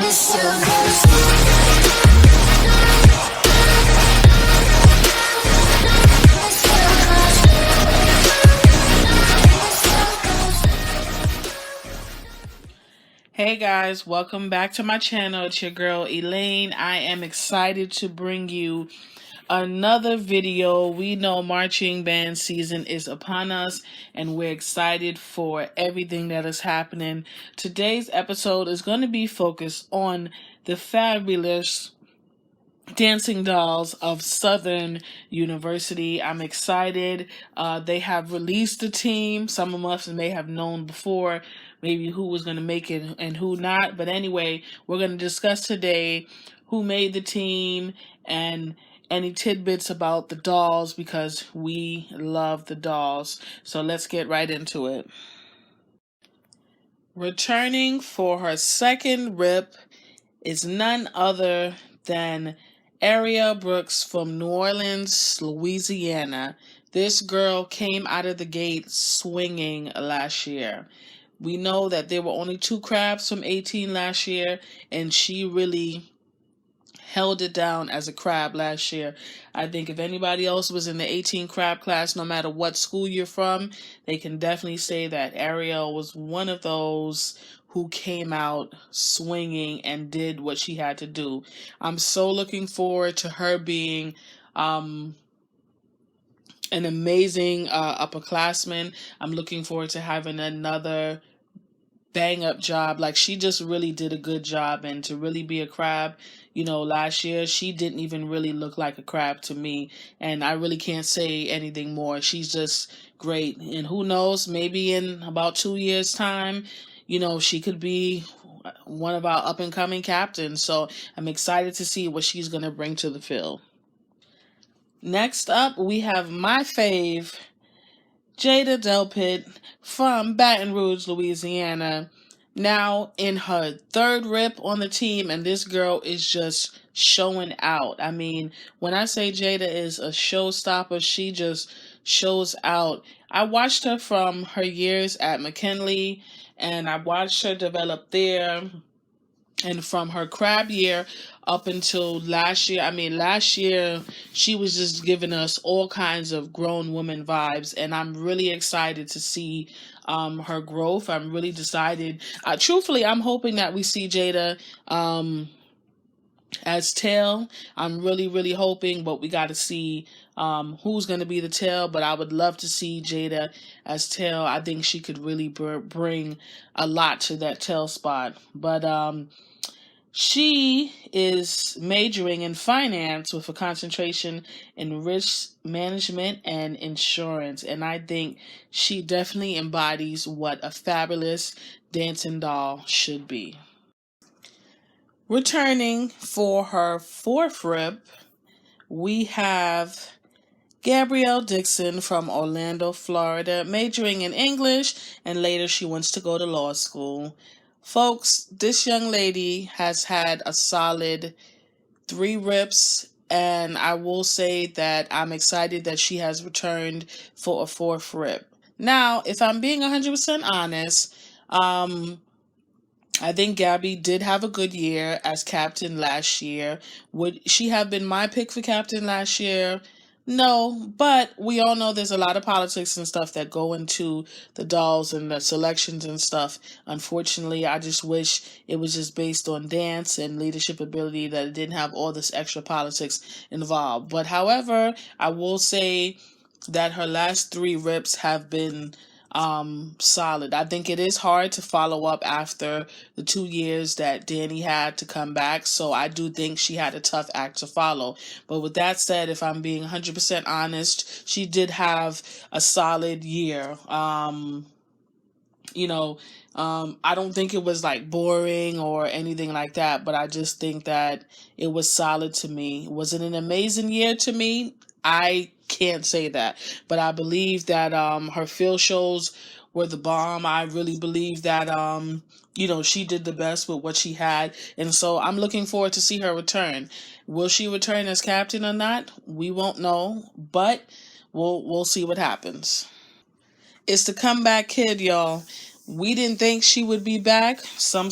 Hey guys, welcome back to my channel. It's your girl Elaine. I am excited to bring you another video. We know marching band season is upon us and we're excited for everything that is happening. Today's episode is going to be focused on the fabulous Dancing Dolls of Southern University. I'm excited. They have released the team. Some of us may have known before maybe who was going to make it and who not. But anyway, we're going to discuss today who made the team and any tidbits about the dolls because we love the dolls. So let's get right into it. Returning for her second rip is none other than Aria Brooks from New Orleans, Louisiana. This girl came out of the gate swinging last year. We know that there were only 2 crabs from 18 last year, and she really held it down as a crab last year. I think if anybody else was in the 18 crab class, no matter what school you're from, they can definitely say that Ariel was one of those who came out swinging and did what she had to do. I'm so looking forward to her being an amazing upperclassman. I'm looking forward to having another bang up job. Like, she just really did a good job, and to really be a crab, you know, last year she didn't even really look like a crab to me, and I really can't say anything more. She's just great, and who knows, maybe in about 2 years time, you know, she could be one of our up and coming captains. So I'm excited to see what she's going to bring to the field. Next up, we have my fave, Jada Delpit from Baton Rouge, Louisiana. Now in her 3rd rip on the team, and this girl is just showing out. I mean, when I say Jada is a showstopper, she just shows out. I watched her from her years at McKinley, and I watched her develop there. And from her crab year up until last year, I mean, last year, she was just giving us all kinds of grown woman vibes. And I'm really excited to see her growth. I'm really decided. Truthfully, I'm hoping that we see Jada as tail. I'm really hoping, but we got to see who's going to be the tail. But I would love to see Jada as tail. I think she could really bring a lot to that tail spot. But she is majoring in finance with a concentration in risk management and insurance. And I think she definitely embodies what a fabulous dancing doll should be. Returning for her 4th rip, we have Gabrielle Dixon from Orlando, Florida, majoring in English, and later she wants to go to law school. Folks, this young lady has had a solid 3 rips, and I will say that I'm excited that she has returned for a 4th rip. Now, if I'm being 100% honest, I think Gabby did have a good year as captain last year. Would she have been my pick for captain last year? No, but we all know there's a lot of politics and stuff that go into the dolls and the selections and stuff. Unfortunately, I just wish it was just based on dance and leadership ability, that it didn't have all this extra politics involved. But however, I will say that her last 3 rips have been solid. I think it is hard to follow up after the 2 years that Danny had to come back, so I do think she had a tough act to follow. But with that said, if I'm being 100% honest, she did have a solid year. I don't think it was like boring or anything like that, but I just think that it was solid to me. Was it an amazing year to me? I can't say that, but I believe that her field shows were the bomb. I really believe that she did the best with what she had, and so I'm looking forward to see her return. Will she return as captain or not? We won't know, but we'll see what happens. It's the comeback kid, y'all. We didn't think she would be back. Some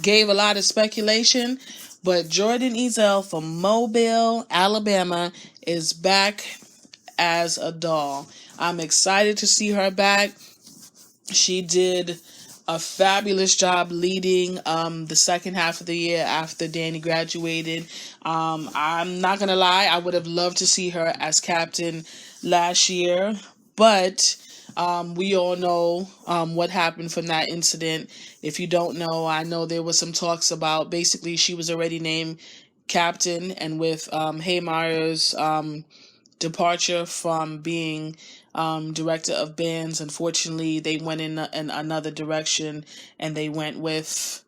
gave a lot of speculation, but Jordan Ezell from Mobile, Alabama is back as a doll. I'm excited to see her back. She did a fabulous job leading the second half of the year after Danny graduated. I'm not going to lie, I would have loved to see her as captain last year, but we all know what happened from that incident. If you don't know, I know there was some talks about basically she was already named captain, and with Haymeyer's departure from being director of bands, unfortunately they went in another direction, and they went with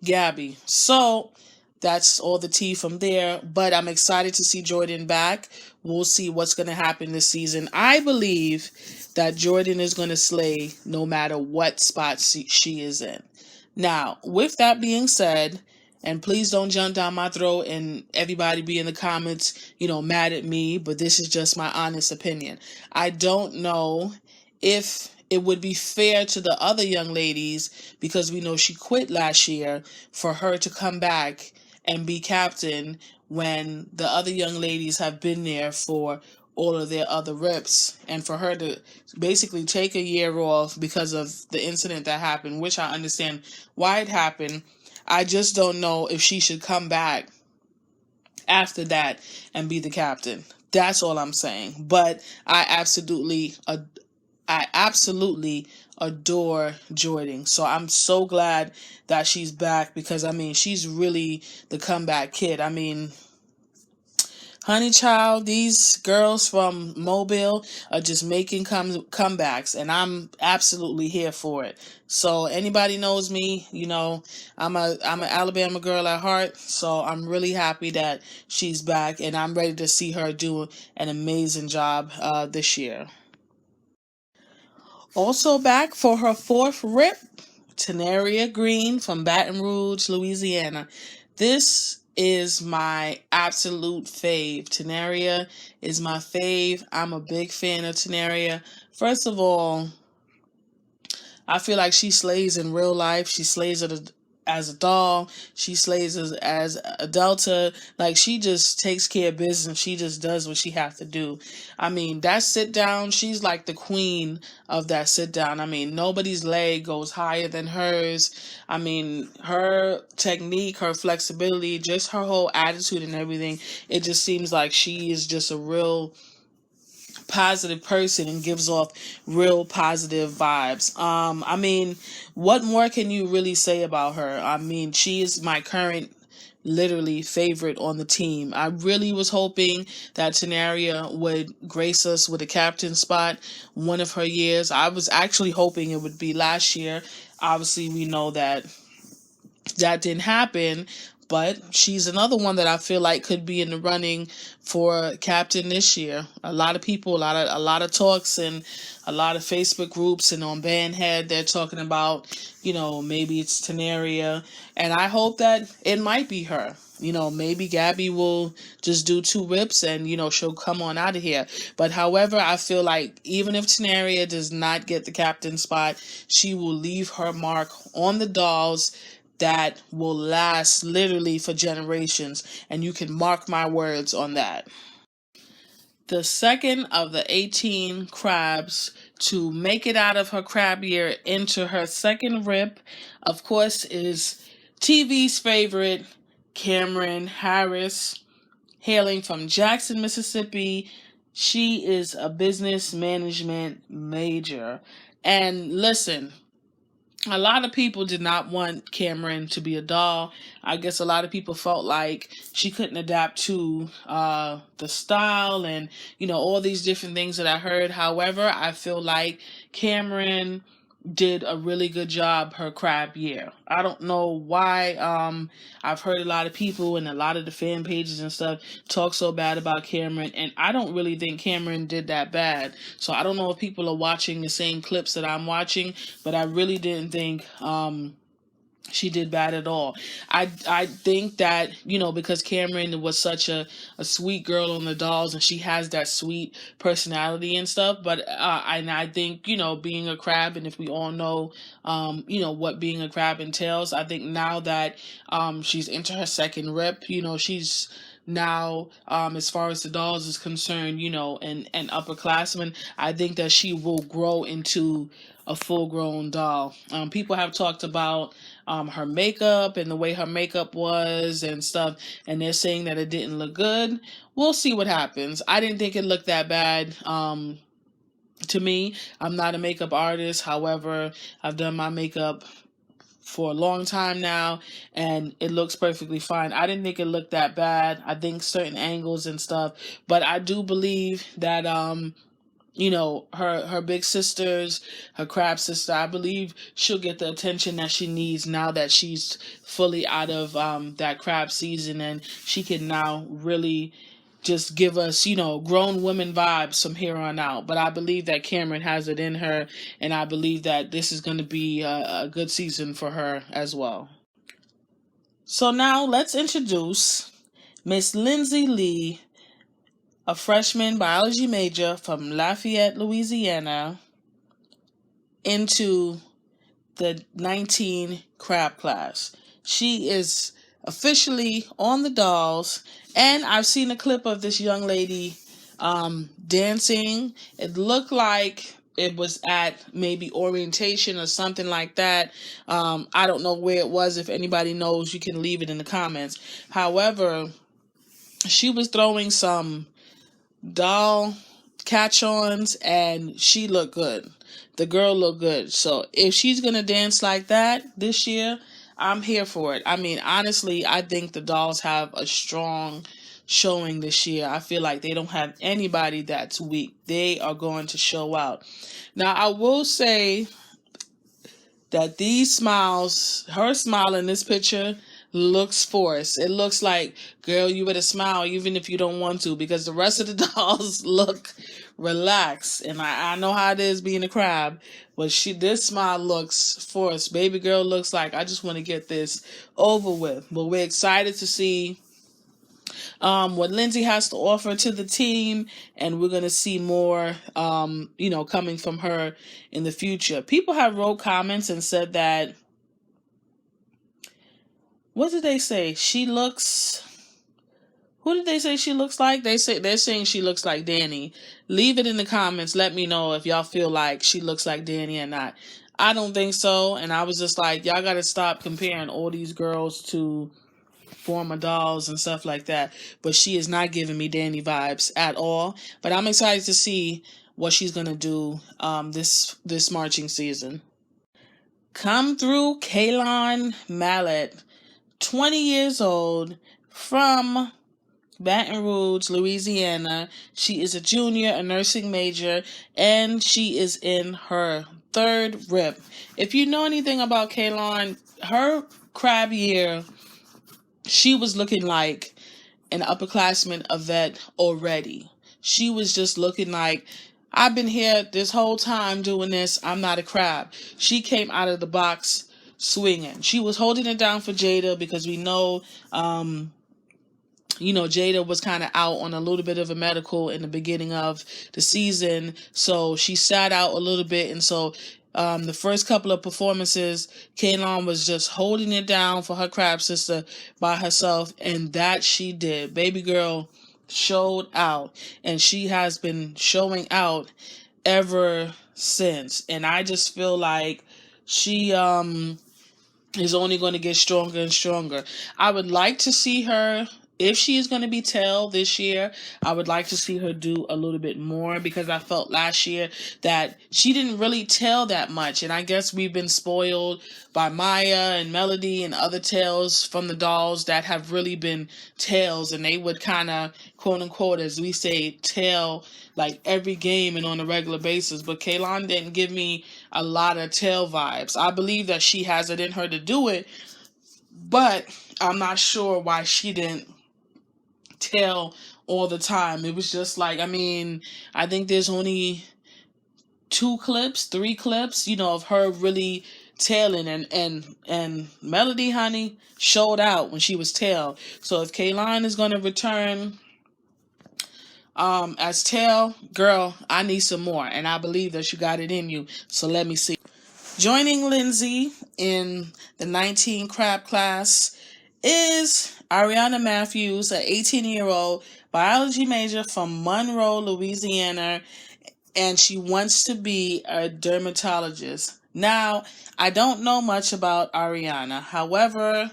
Gabby. So that's all the tea from there. But I'm excited to see Jordan back. We'll see what's going to happen this season. I believe that Jordan is going to slay no matter what spot she is in. Now, with that being said, and please don't jump down my throat and everybody be in the comments, mad at me, but this is just my honest opinion. I don't know if it would be fair to the other young ladies, because we know she quit last year, for her to come back and be captain when the other young ladies have been there for all of their other reps, and for her to basically take a year off because of the incident that happened, which I understand why it happened. I just don't know if she should come back after that and be the captain. That's all I'm saying. But I absolutely adore Jordan. So I'm so glad that she's back, because she's really the comeback kid. Honey child, these girls from Mobile are just making comebacks, and I'm absolutely here for it. So anybody knows me, I'm an Alabama girl at heart, so I'm really happy that she's back, and I'm ready to see her do an amazing job this year. Also back for her fourth rip, Taneria Green from Baton Rouge, Louisiana. This is my absolute fave. Taneria is my fave. I'm a big fan of Taneria. First of all, I feel like she slays in real life. She slays as a doll. She slays as a Delta. Like, she just takes care of business. She just does what she has to do. That sit down, she's like the queen of that sit down. Nobody's leg goes higher than hers. Her technique, her flexibility, just her whole attitude and everything, it just seems like she is just a real positive person and gives off real positive vibes. What more can you really say about her? She is my current literally favorite on the team. I really was hoping that Taneria would grace us with a captain spot one of her years. I was actually hoping it would be last year. Obviously, we know that didn't happen, but she's another one that I feel like could be in the running for captain this year. A lot of people, a lot of talks, and a lot of Facebook groups and on Bandhead, they're talking about, maybe it's Taneria, and I hope that it might be her. Maybe Gabby will just do 2 rips and, she'll come on out of here. But however, I feel like even if Taneria does not get the captain spot, she will leave her mark on the dolls that will last literally for generations, and you can mark my words on that. The second of the 18 crabs to make it out of her crab year into her second rip, of course, is TV's favorite, Cameron Harris, hailing from Jackson, Mississippi. She is a business management major. And listen, a lot of people did not want Cameron to be a doll. I guess a lot of people felt like she couldn't adapt to the style and, all these different things that I heard. However, I feel like Cameron did a really good job her crab year. I don't know why I've heard a lot of people and a lot of the fan pages and stuff talk so bad about Cameron, and I don't really think Cameron did that bad. So I don't know if people are watching the same clips that I'm watching, but I really didn't think she did bad at all. I think that, because Cameron was such a sweet girl on the dolls, and she has that sweet personality and stuff. But and I think, being a crab, and if we all know what being a crab entails, I think now that she's into her second rep, she's now, as far as the dolls is concerned, and upperclassmen, I think that she will grow into a full-grown doll. People have talked about her makeup and the way her makeup was and stuff, and they're saying that it didn't look good. We'll see what happens. I didn't think it looked that bad. To me, I'm not a makeup artist. However, I've done my makeup for a long time now, and it looks perfectly fine. I didn't think it looked that bad. I think certain angles and stuff, but I do believe that her big sisters, her crab sister, I believe she'll get the attention that she needs now that she's fully out of that crab season, and she can now really just give us, grown women vibes from here on out. But I believe that Cameron has it in her, and I believe that this is going to be a good season for her as well. So now let's introduce Miss Lindsay Lee, a freshman biology major from Lafayette, Louisiana, into the 19 crab class. She is officially on the dolls, and I've seen a clip of this young lady dancing. It looked like it was at maybe orientation or something like that. I don't know where it was. If anybody knows, you can leave it in the comments. However, she was throwing some doll catch-ons, and she looked good. The girl looked good. So if she's gonna dance like that this year, I'm here for it. I mean, honestly, I think the dolls have a strong showing this year. I feel like they don't have anybody that's weak. They are going to show out. Now, I will say that these smiles, her smile in this picture, looks forced. It looks like, girl, you better smile even if you don't want to, because the rest of the dolls look relaxed. And I know how it is being a crab, but this smile looks forced. Baby girl looks like, I just want to get this over with. But we're excited to see what Lindsay has to offer to the team, and we're going to see more, coming from her in the future. People have wrote comments and said that, what did they say? Who did they say she looks like? They're saying she looks like Danny. Leave it in the comments. Let me know if y'all feel like she looks like Danny or not. I don't think so, and I was just like, y'all got to stop comparing all these girls to former dolls and stuff like that. But she is not giving me Danny vibes at all. But I'm excited to see what she's gonna do this marching season. Come through Kaylon Mallet, 20 years old, from Baton Rouge, Louisiana. She is a junior, a nursing major, and she is in her third rip. If you know anything about Kaylon, her crab year, she was looking like an upperclassman, a vet already. She was just looking like, I've been here this whole time doing this. I'm not a crab. She came out of the box swinging. She was holding it down for Jada, because we know, Jada was kind of out on a little bit of a medical in the beginning of the season. So she sat out a little bit. And so the first couple of performances, Kaylon was just holding it down for her crab sister by herself. And that she did. Baby girl showed out. And she has been showing out ever since. And I just feel like she is only going to get stronger and stronger. I would like to see her, if she is going to be tail this year, I would like to see her do a little bit more, because I felt last year that she didn't really tail that much. And I guess we've been spoiled by Maya and Melody and other tails from the dolls that have really been tails, and they would kind of, quote unquote, as we say, tail like every game and on a regular basis. But Kaylon didn't give me a lot of tail vibes. I believe that she has it in her to do it, but I'm not sure why she didn't tail all the time. It was just like, I think there's only 3 clips, of her really tailing, and Melody, honey, showed out when she was tail. So if Kaylin is going to return as tail, girl, I need some more, and I believe that you got it in you. So let me see. Joining Lindsay in the 19 crab class is Ariana Matthews, an 18-year-old biology major from Monroe, Louisiana, and she wants to be a dermatologist. Now, I don't know much about Ariana. However,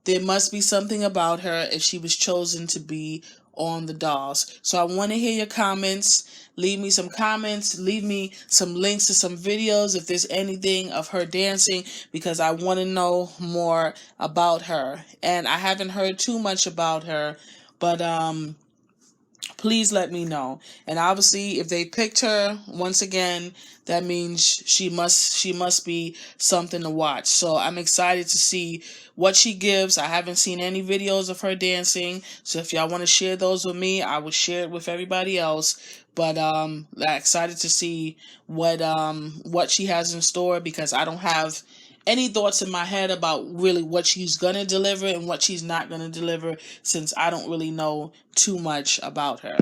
there must be something about her if she was chosen to be on the dolls. So I want to hear your comments. Leave me some comments. Leave me some links to some videos if there's anything of her dancing, because I want to know more about her. And I haven't heard too much about her, but please let me know. And obviously, if they picked her once again, that means she must be something to watch. So I'm excited to see what she gives. I haven't seen any videos of her dancing, so if y'all want to share those with me, I will share it with everybody else. But I'm excited to see what she has in store, because I don't have any thoughts in my head about really what she's gonna deliver and what she's not gonna deliver, since I don't really know too much about her.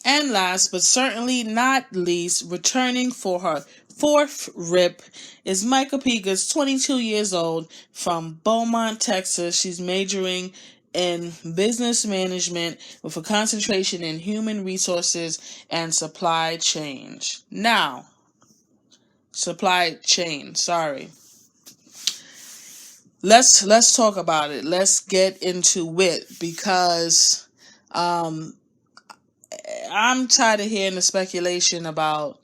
And last but certainly not least, returning for her fourth rip is Micah Pigas, 22 years old, from Beaumont, Texas. She's majoring in business management with a concentration in human resources and supply chain. Now, supply chain, sorry. Let's talk about it. Let's get into it, because I'm tired of hearing the speculation about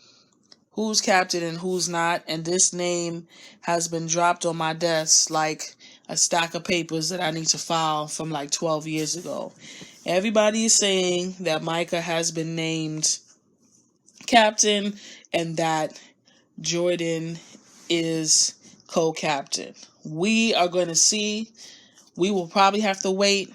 who's captain and who's not, and this name has been dropped on my desk like a stack of papers that I need to file from like 12 years ago. Everybody is saying that Micah has been named captain and that Jordan is co-captain. We are going to see. We will probably have to wait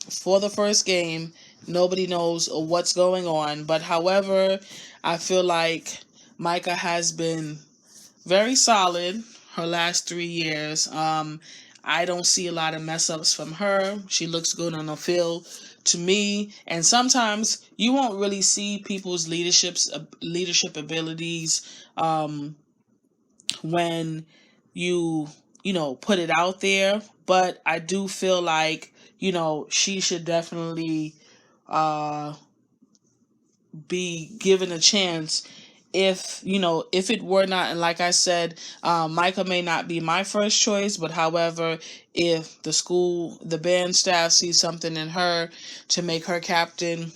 for the first game. Nobody knows what's going on. But however, I feel like Micah has been very solid her last 3 years. I don't see a lot of mess ups from her. She looks good on the field to me. And sometimes you won't really see people's leadership abilities when you know, put it out there. But I do feel like, you know, she should definitely be given a chance. If if it were not, and like I said, Micah may not be my first choice, but however, if the band staff sees something in her to make her captain,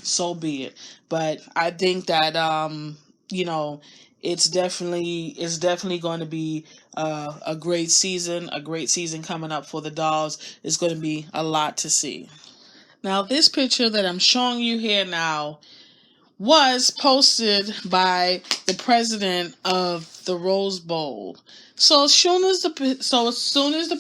so be it. But I think that you know, it's definitely going to be a great season coming up for the dolls. It's going to be a lot to see. Now, this picture that I'm showing you here now was posted by the president of the Rose Bowl. So as soon as the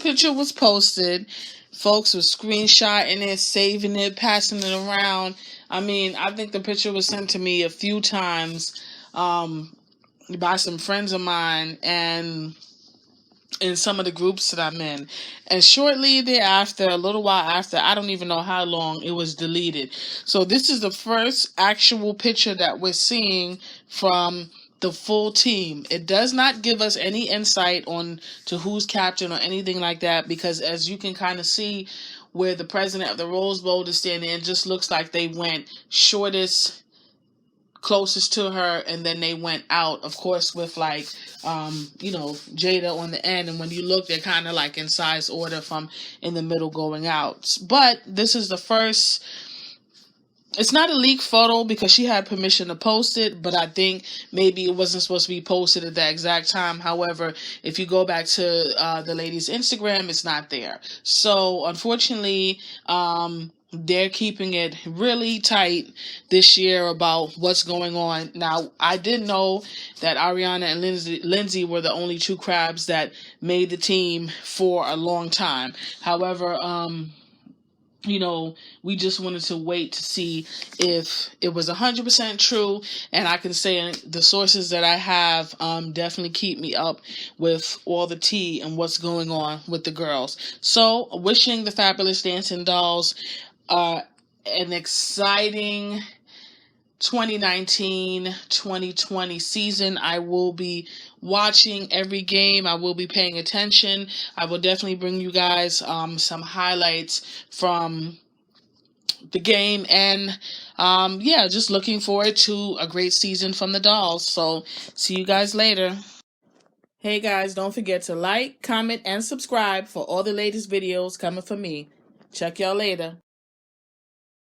picture was posted, folks were screenshotting it, saving it, passing it around. I mean, I think the picture was sent to me a few times by some friends of mine and in some of the groups that I'm in. And shortly thereafter, a little while after, I don't even know how long, it was deleted. So this is the first actual picture that we're seeing from the full team. It does not give us any insight on to who's captain or anything like that, because as you can kind of see where the president of the Rose Bowl is standing, it just looks like they went shortest, closest to her, and then they went out, of course, with like Jada on the end. And when you look, they're kind of like in size order from in the middle going out. But this is the first. It's not a leaked photo because she had permission to post it, but I think maybe it wasn't supposed to be posted at that exact time. However, if you go back to the lady's Instagram, it's not there. So unfortunately, they're keeping it really tight this year about what's going on. Now, I did know that Ariana and Lindsay were the only two crabs that made the team for a long time. However, you know, we just wanted to wait to see if it was 100% true. And I can say the sources that I have definitely keep me up with all the tea and what's going on with the girls. So, wishing the Fabulous Dancing Dolls an exciting 2019-2020 season. I will be watching every game. I will be paying attention. I will definitely bring you guys some highlights from the game, and yeah, just looking forward to a great season from the Dolls. So see you guys later. Hey guys, don't forget to like, comment, and subscribe for all the latest videos coming from me. Check y'all later.